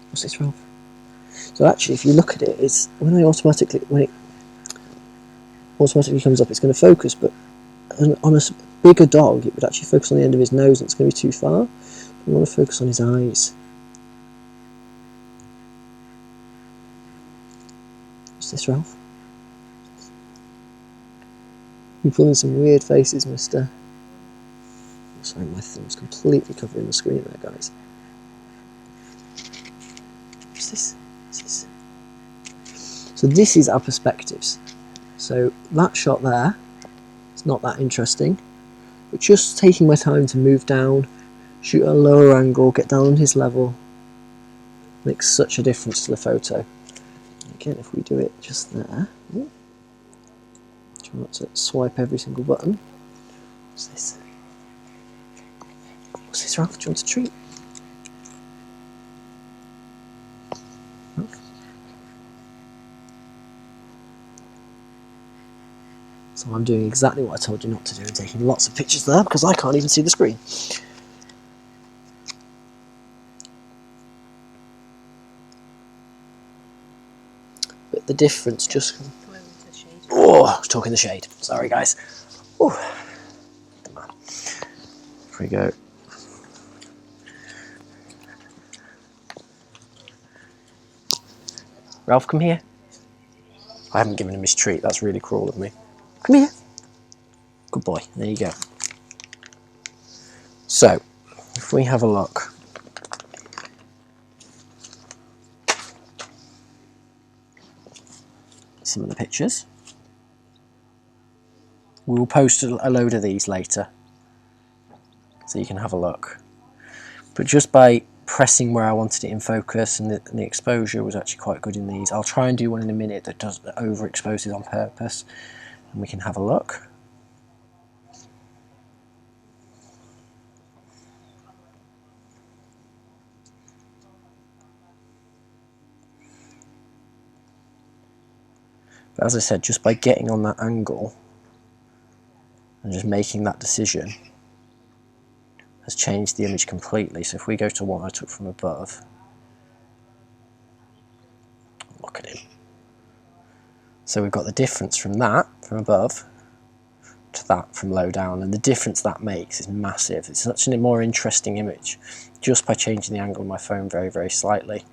What's this, Ralph? So actually, if you look at it, it's when it automatically comes up, it's going to focus, but on a bigger dog, it would actually focus on the end of his nose, and it's going to be too far. We want to focus on his eyes. What's this, Ralph? You're pulling some weird faces, mister. Sorry, my thumb's completely covering the screen there, guys. What's this? What's this? So this is our perspectives. So that shot there, it's not that interesting, but just taking my time to move down, shoot at a lower angle, get down on his level, makes such a difference to the photo. Again, if we do it just there, try not to swipe every single button. What's this? What's this, Ralph? Do you want a treat? Ralph? So I'm doing exactly what I told you not to do and taking lots of pictures there because I can't even see the screen. But the difference just... Oh, I was talking the shade. Sorry, guys. Ooh. Here we go. Ralph, come here. I haven't given him his treat. That's really cruel of me. Come here. Good boy. There you go. So, if we have a look. Some of the pictures. We'll post a load of these later. So you can have a look. But just by pressing where I wanted it in focus, and the exposure was actually quite good in these. I'll try and do one in a minute that overexposes on purpose, and we can have a look. But as I said, just by getting on that angle and just making that decision has changed the image completely. So if we go to what I took from above, look at him. So we've got the difference from that, from above, to that from low down, and the difference that makes is massive. It's such a more interesting image just by changing the angle of my phone very, very slightly.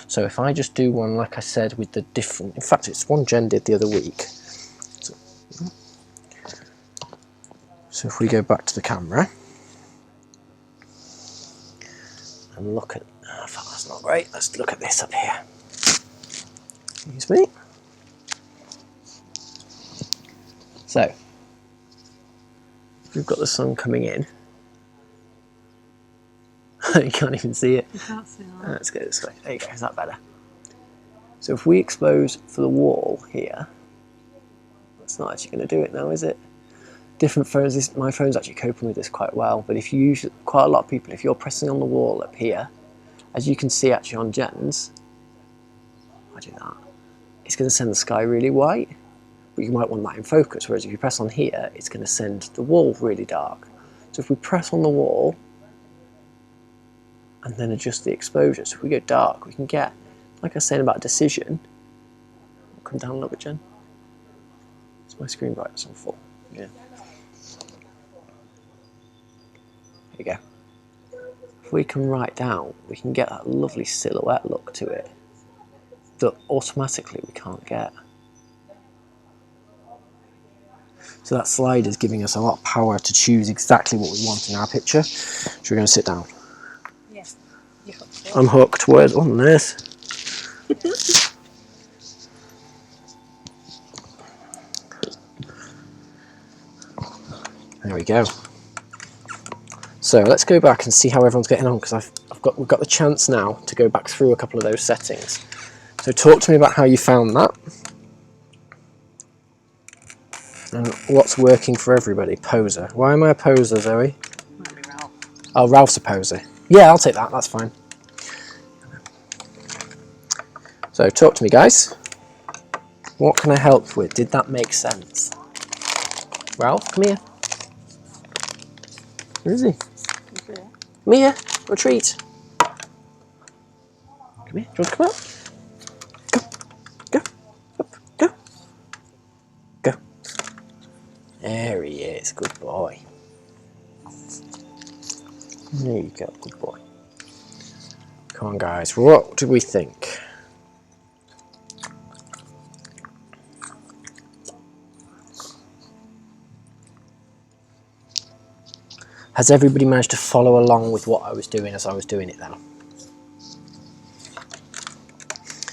So if I just do one, like I said, with the different, in fact it's one Jen did the other week. So if we go back to the camera and look at, oh, that's not great, let's look at this up here. Excuse me. So, we've got the sun coming in. You can't even see it. You can't see that. Let's go this way. There you go, is that better? So if we expose for the wall here, that's not actually going to do it now, is it? Different phones, my phone's actually coping with this quite well, but if you use, quite a lot of people, if you're pressing on the wall up here, as you can see actually on Jen's, I do that, it's going to send the sky really white, but you might want that in focus, whereas if you press on here, it's going to send the wall really dark. So if we press on the wall, and then adjust the exposure, so if we go dark, we can get, like I was saying about decision, come down a little bit, Jen. Is my screen brightness on full? Yeah. There you go. If we come right down, we can get that lovely silhouette look to it that automatically we can't get. So that slider is giving us a lot of power to choose exactly what we want in our picture. So we're going to sit down. Yeah. You're hooked. I'm hooked. Where's on this? There we go. So let's go back and see how everyone's getting on, because we've got the chance now to go back through a couple of those settings. So talk to me about how you found that and what's working for everybody. Poser. Why am I a poser, Zoe? Might be Ralph. Oh, Ralph's a poser. Yeah, I'll take that. That's fine. So talk to me, guys. What can I help with? Did that make sense? Ralph, come here. Where is he? Come here. Retreat. Come here. Do you want to come out? Go. Go. Up. Go. Go. There he is. Good boy. There you go. Good boy. Come on, guys. What do we think? Has everybody managed to follow along with what I was doing as I was doing it then?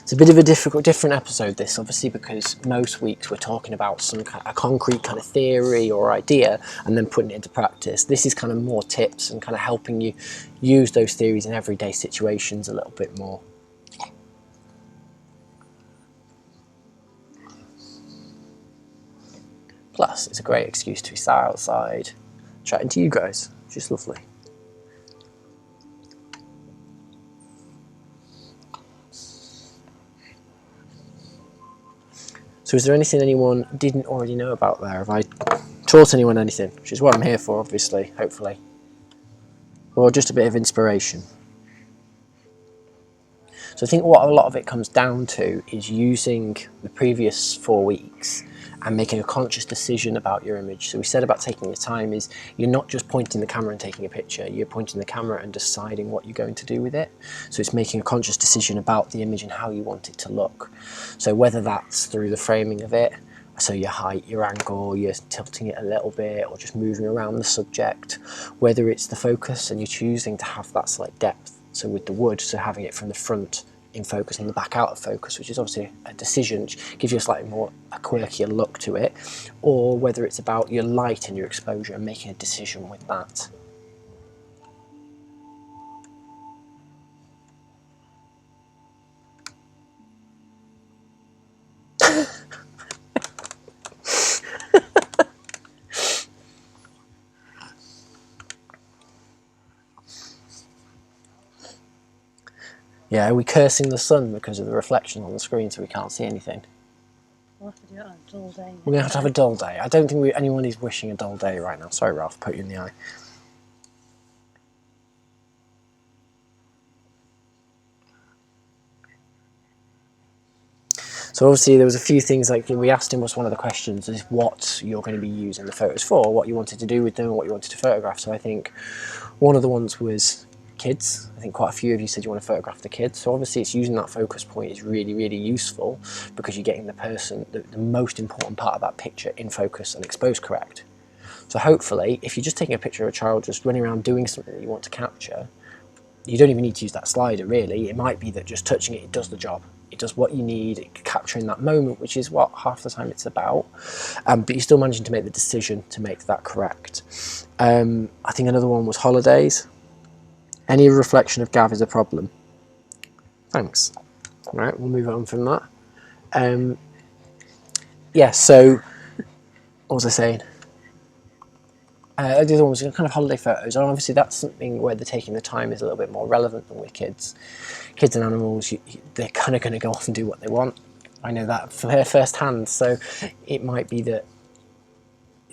It's a bit of a different episode this, obviously, because most weeks we're talking about a concrete kind of theory or idea and then putting it into practice. This is kind of more tips and kind of helping you use those theories in everyday situations a little bit more. Plus, it's a great excuse to be sat outside chatting to you guys, which is lovely. So is there anything anyone didn't already know about there? Have I taught anyone anything? Which is what I'm here for, obviously, hopefully. Or just a bit of inspiration. So I think what a lot of it comes down to is using the previous 4 weeks and making a conscious decision about your image. So we said about taking your time is you're not just pointing the camera and taking a picture, you're pointing the camera and deciding what you're going to do with it. So it's making a conscious decision about the image and how you want it to look. So whether that's through the framing of it, so your height, your angle, you're tilting it a little bit or just moving around the subject, whether it's the focus and you're choosing to have that slight depth. So with the wood, so having it from the front in focus and the back out of focus, which is obviously a decision which gives you a slightly more a quirkier look to it, or whether it's about your light and your exposure and making a decision with that. Yeah, are we cursing the sun because of the reflection on the screen so we can't see anything? We'll have to do it on a dull day. We're going to have a dull day. I don't think anyone is wishing a dull day right now. Sorry, Ralph, put you in the eye. So obviously there was a few things like we asked him, what's one of the questions is what you're going to be using the photos for, what you wanted to do with them, what you wanted to photograph. So I think one of the ones was kids. I think quite a few of you said you want to photograph the kids. So obviously it's using that focus point is really, really useful because you're getting the person, the most important part of that picture in focus and exposed correct. So hopefully if you're just taking a picture of a child just running around doing something that you want to capture, you don't even need to use that slider really. It might be that just touching it does the job. It does what you need, capturing that moment, which is what half the time it's about. But you're still managing to make the decision to make that correct. I think another one was holidays. Any reflection of Gav is a problem. Thanks. All right, we'll move on from that. Yeah, so what was I saying? The other one was kind of holiday photos, and obviously that's something where the taking the time is a little bit more relevant than with kids. Kids and animals, they're kind of going to go off and do what they want. I know that first hand, so it might be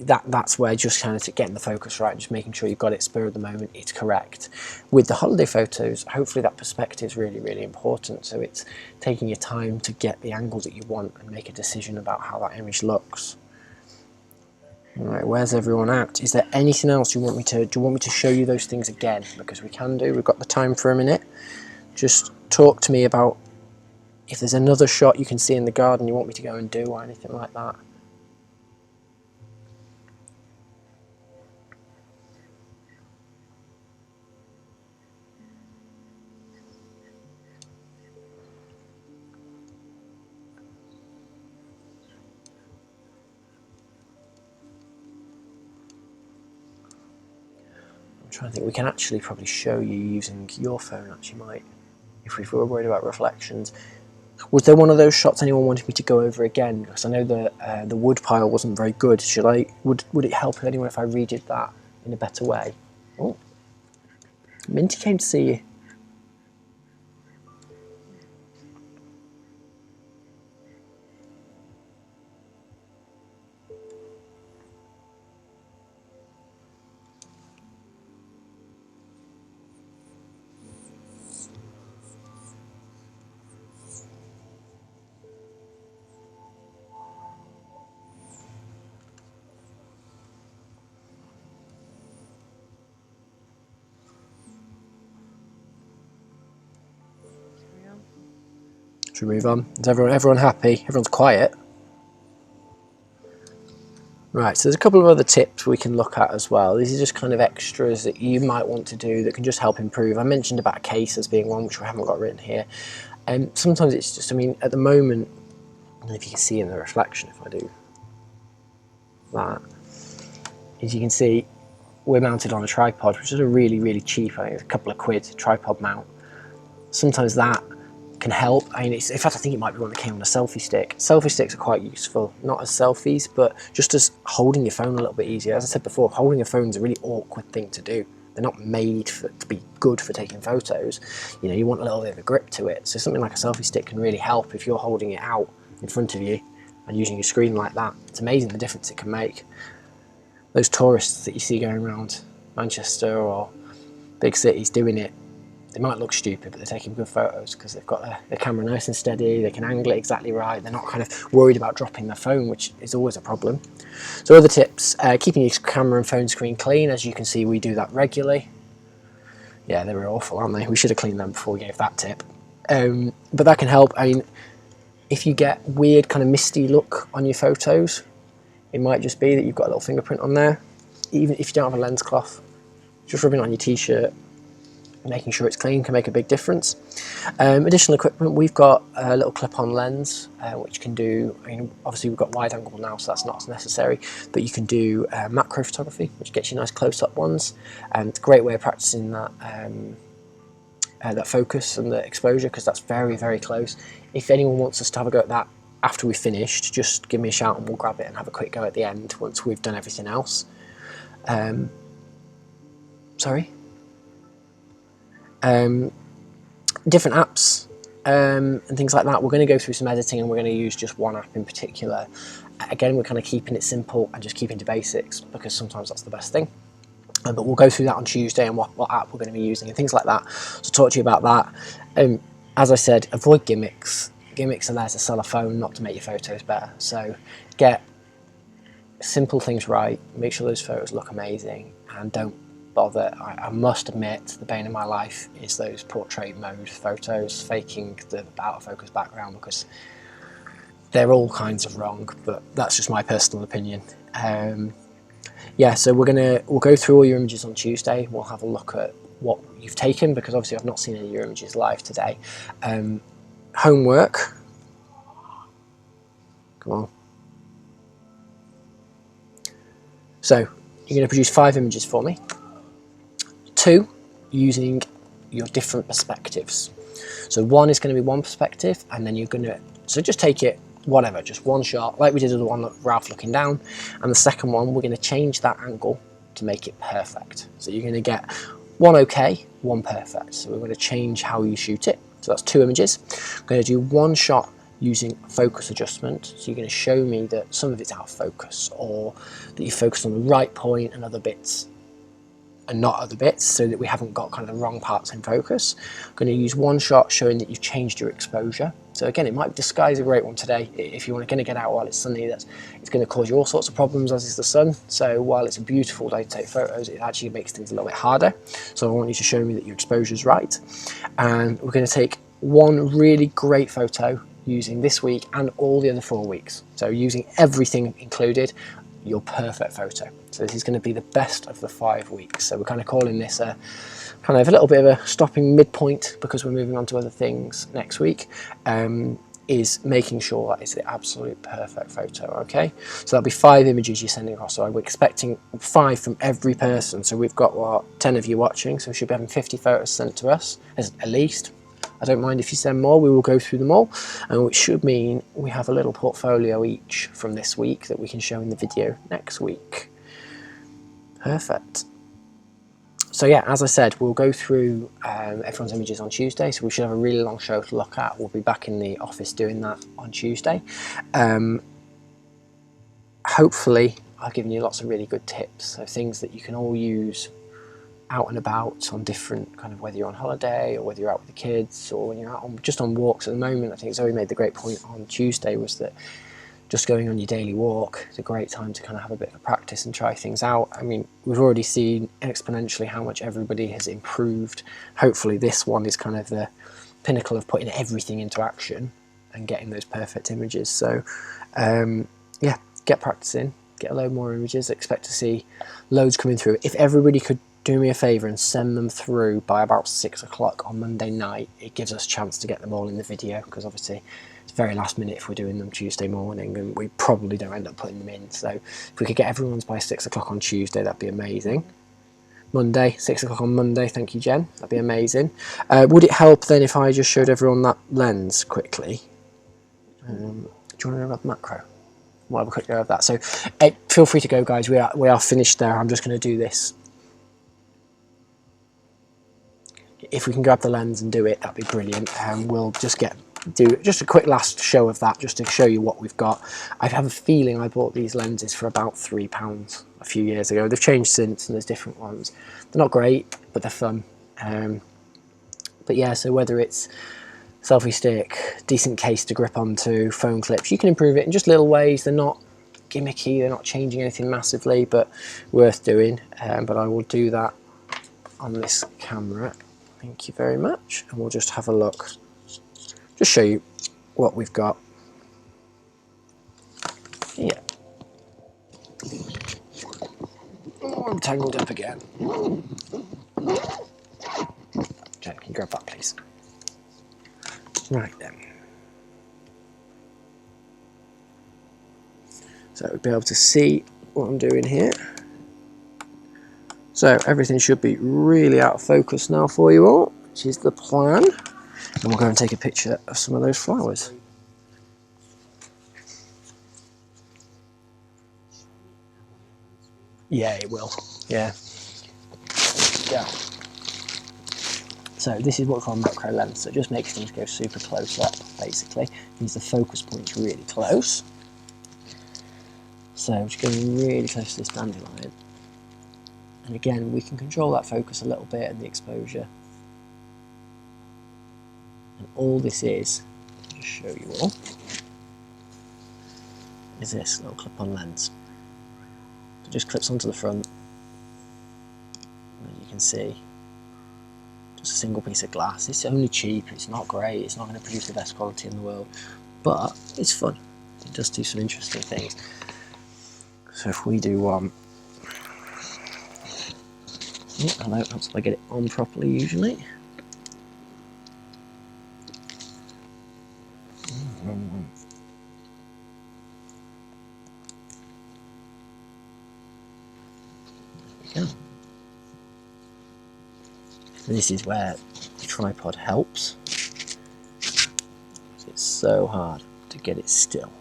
that's where just kind of getting the focus right, just making sure you've got it spur of the moment, it's correct. With the holiday photos, hopefully that perspective is really, really important. So it's taking your time to get the angle that you want and make a decision about how that image looks. Alright, where's everyone at? Is there anything else you want me to, do you want me to show you those things again? Because we can do, we've got the time for a minute. Just talk to me about if there's another shot you can see in the garden you want me to go and do or anything like that. I'm trying to think, we can actually probably show you using your phone actually, might, if we were worried about reflections. Was there one of those shots anyone wanted me to go over again? Because I know the wood pile wasn't very good. Would it help anyone if I redid that in a better way? Oh, Minty came to see you. Should we move on? Is everyone happy? Everyone's quiet. Right, so there's a couple of other tips we can look at as well. These are just kind of extras that you might want to do that can just help improve. I mentioned about a case as being one, which we haven't got written here. And sometimes it's just, I mean, at the moment, I don't know if you can see in the reflection if I do that, as you can see, we're mounted on a tripod, which is a really, really cheap, I think it's a couple of quid tripod mount. Sometimes that can help. I mean, in fact, I think it might be one that came on a selfie stick. Selfie sticks are quite useful, not as selfies, but just as holding your phone a little bit easier. As I said before, holding a phone is a really awkward thing to do. They're not made to be good for taking photos. You know, you want a little bit of a grip to it. So something like a selfie stick can really help if you're holding it out in front of you and using your screen like that. It's amazing the difference it can make. Those tourists that you see going around Manchester or big cities doing it, they might look stupid, but they're taking good photos because they've got their camera nice and steady, they can angle it exactly right, they're not kind of worried about dropping their phone, which is always a problem. So other tips, keeping your camera and phone screen clean. As you can see, we do that regularly. Yeah, they were awful, aren't they? We should have cleaned them before we gave that tip. But that can help. I mean, if you get weird kind of misty look on your photos, it might just be that you've got a little fingerprint on there. Even if you don't have a lens cloth, just rubbing it on your t-shirt, making sure it's clean can make a big difference. Additional equipment, we've got a little clip-on lens which can do, I mean, obviously we've got wide angle now, so that's not as necessary, but you can do macro photography, which gets you nice close-up ones, and it's a great way of practicing that that focus and the exposure, because that's very, very close. If anyone wants us to have a go at that after we've finished, just give me a shout and we'll grab it and have a quick go at the end once we've done everything else. Different apps and things like that. We're going to go through some editing and we're going to use just one app in particular. Again, we're kind of keeping it simple and just keeping to basics because sometimes that's the best thing. But we'll go through that on Tuesday and what app we're going to be using and things like that. So talk to you about that. As I said, avoid gimmicks. Gimmicks are there to sell a phone, not to make your photos better. So get simple things right, make sure those photos look amazing, and don't bother. I must admit, the bane of my life is those portrait mode photos, faking the out of focus background, because they're all kinds of wrong, but that's just my personal opinion. Yeah, so we'll go through all your images on Tuesday. We'll have a look at what you've taken, because obviously I've not seen any of your images live today. Homework. Come on. So you're going to produce 5 images for me. 2 using your different perspectives. So 1 is going to be one perspective, and then you're going to, so just take it whatever, just one shot, like we did with the one of Ralph looking down, and the second one we're going to change that angle to make it perfect. So you're going to get 1 okay, 1 perfect. So we're going to change how you shoot it. So that's 2 images. I'm going to do 1 shot using focus adjustment. So you're going to show me that some of it's out of focus, or that you focus on the right point and other bits and not other bits, so that we haven't got kind of the wrong parts in focus. I'm going to use 1 shot showing that you've changed your exposure. So again, it might disguise a great one today. If you're going to get out while it's sunny, it's going to cause you all sorts of problems, as is the sun. So while it's a beautiful day to take photos, it actually makes things a little bit harder. So I want you to show me that your exposure is right. And we're going to take 1 really great photo using this week and all the other 4 weeks. So using everything included, your perfect photo. So this is going to be the best of the 5 weeks. So we're kind of calling this a kind of a little bit of a stopping midpoint, because we're moving on to other things next week, is making sure that it's the absolute perfect photo. Okay, so that'll be 5 images you're sending across. So we're expecting 5 from every person. So we've got, what, 10 of you watching, so we should be having 50 photos sent to us at least. I don't mind if you send more, we will go through them all, and which should mean we have a little portfolio each from this week that we can show in the video next week. Perfect. So yeah, as I said, we'll go through everyone's images on Tuesday, so we should have a really long show to look at. We'll be back in the office doing that on Tuesday. Hopefully I've given you lots of really good tips, so things that you can all use out and about on different, kind of, whether you're on holiday or whether you're out with the kids or when you're out on, just on walks at the moment. I think Zoe made the great point on Tuesday, was that just going on your daily walk is a great time to kind of have a bit of a practice and try things out. I mean, we've already seen exponentially how much everybody has improved. Hopefully this one is kind of the pinnacle of putting everything into action and getting those perfect images. So yeah, get practicing. get a load more images. Expect to see loads coming through. If everybody could do me a favour and send them through by about 6 o'clock on Monday night, it gives us a chance to get them all in the video, because obviously it's very last minute if we're doing them Tuesday morning, and we probably don't end up putting them in. So if we could get everyone's by 6 o'clock on Tuesday, that'd be amazing. Monday, 6 o'clock on Monday, thank you, Jen, that'd be amazing. Would it help then if I just showed everyone that lens quickly? Do you want to know about macro? We'll have a quick go of that. So feel free to go, guys. We are finished there. I'm just going to do this. If we can grab the lens and do it, that'd be brilliant. We'll just do just a quick last show of that, just to show you what we've got. I have a feeling I bought these lenses for about £3 a few years ago. They've changed since, and there's different ones. They're not great, but they're fun. But yeah, so whether it's selfie stick, decent case to grip onto, phone clips, you can improve it in just little ways. They're not gimmicky, they're not changing anything massively, but worth doing. But I will do that on this camera. Thank you very much. And we'll just have a look. Just show you what we've got. Yeah. Oh, I'm tangled up again. Jen, can you grab that, please? Right then. So we'll be able to see what I'm doing here. So everything should be really out of focus now for you all, which is the plan. And we'll go and take a picture of some of those flowers. Yeah, it will. Yeah. Yeah. So this is what we call macro lens. So it just makes things go super close up, basically. Means the focus point's really close. So just going really close to this dandelion. And again, we can control that focus a little bit and the exposure. And all this is, I'll just show you all, is this little clip-on lens. It just clips onto the front. As you can see, just a single piece of glass. It's only cheap, it's not great, it's not going to produce the best quality in the world, but it's fun. It does do some interesting things. So if we do one, hello, that's if I get it on properly usually. Yeah. And this is where the tripod helps. It's so hard to get it still.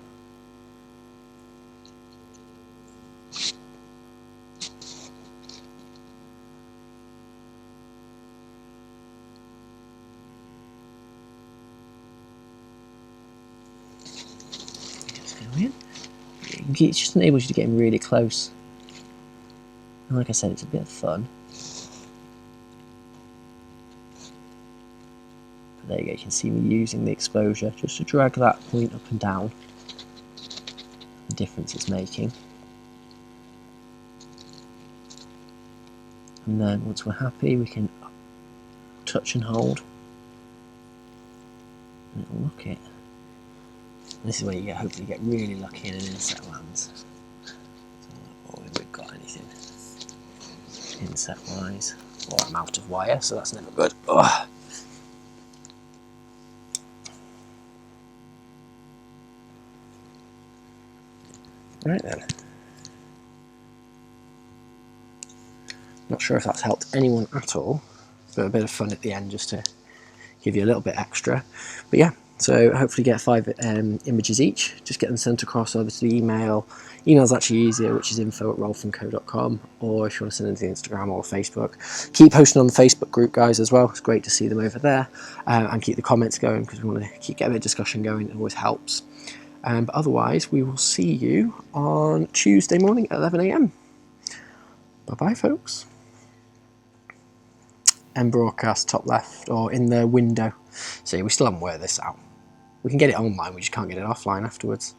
It just enables you to get in really close. And like I said, it's a bit of fun. But there you go, you can see me using the exposure just to drag that point up and down. The difference it's making. And then once we're happy, we can touch and hold. And it'll look it. This is where you hopefully get really lucky in an inset lands. Or if we've got anything inset wise. Or I'm out of wire, so that's never good. Ugh. Right then. Not sure if that's helped anyone at all, but a bit of fun at the end just to give you a little bit extra. But yeah. So hopefully get 5 images each, just get them sent across over to the email. Email's actually easier, which is info@rolfandco.com, or if you want to send them to the Instagram or Facebook. Keep posting on the Facebook group, guys, as well. It's great to see them over there. And keep the comments going, because we want to keep getting the discussion going. It always helps. But otherwise, we will see you on Tuesday morning at 11 AM. Bye-bye, folks. End broadcast, top left, or in the window. See, we still haven't worked this out. We can get it online, we just can't get it offline afterwards.